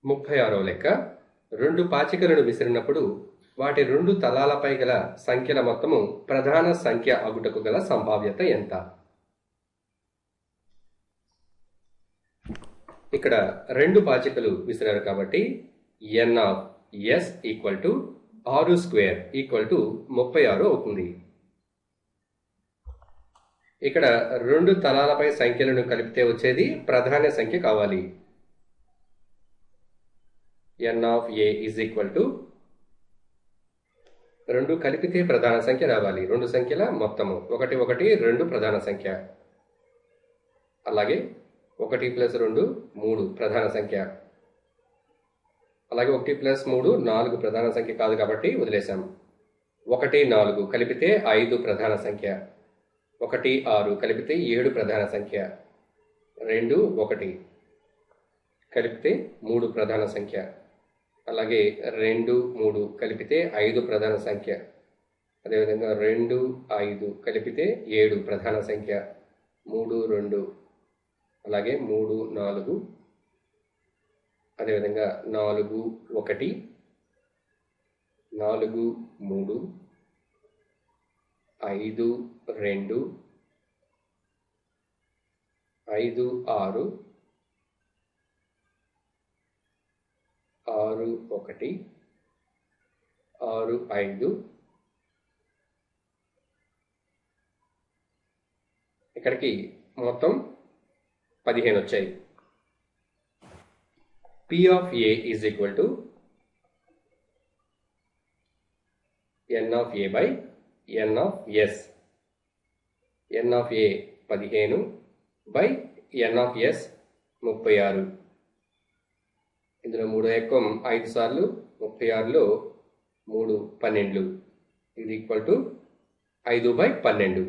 36వ లెక్క. 2 పాచికలను విసిరినప్పుడు వాటి 2 తలాలపై గల సంఖ్యల మొత్తము ప్రధాన సంఖ్య అగుటకు గల సంభావ్యత ఎంత? ఇక్కడ 2 పాచికలు విసిరారు కాబట్టి n(s) = 6² = 36 అవుతుంది. ఇక్కడ 2 తలాలపై సంఖ్యలను కలిపితే వచ్చేది ప్రధాన సంఖ్య కావాలి. n(a) = 2 కలిపితే ప్రధాన సంఖ్య రావాలి. 2 సంఖ్యల మొత్తము 1 1 2 ప్రధాన సంఖ్య. అలాగే 1 + 2 3 ప్రధాన సంఖ్య. అలాగే 1 + 3 4 ప్రధాన సంఖ్య కాదు కాబట్టి వదిలేసాం. 1 4 కలిపితే 5 ప్రధాన సంఖ్య. 1 6 కలిపితే 7 ప్రధాన సంఖ్య. 2 1 కలిపితే 3 ప్రధాన సంఖ్య. అలాగే 2 3 కలిపితే 5 ప్రధాన సంఖ్య. అదేవిధంగా 2 5 కలిపితే 7 ప్రధాన సంఖ్య. 3 2 అలాగే 3 4 అదేవిధంగా 4 1 4 3 5 2 5 6 6 1 6 5 ఇక్కడికి మొత్తం 15 వచ్చాయి. P(a) = n(a/n)(s). n(a) 15/n(s) 36. ఇందులో 3 ఎక్కం 5 సార్లు 36లో 3 12. ఇది = 5/12.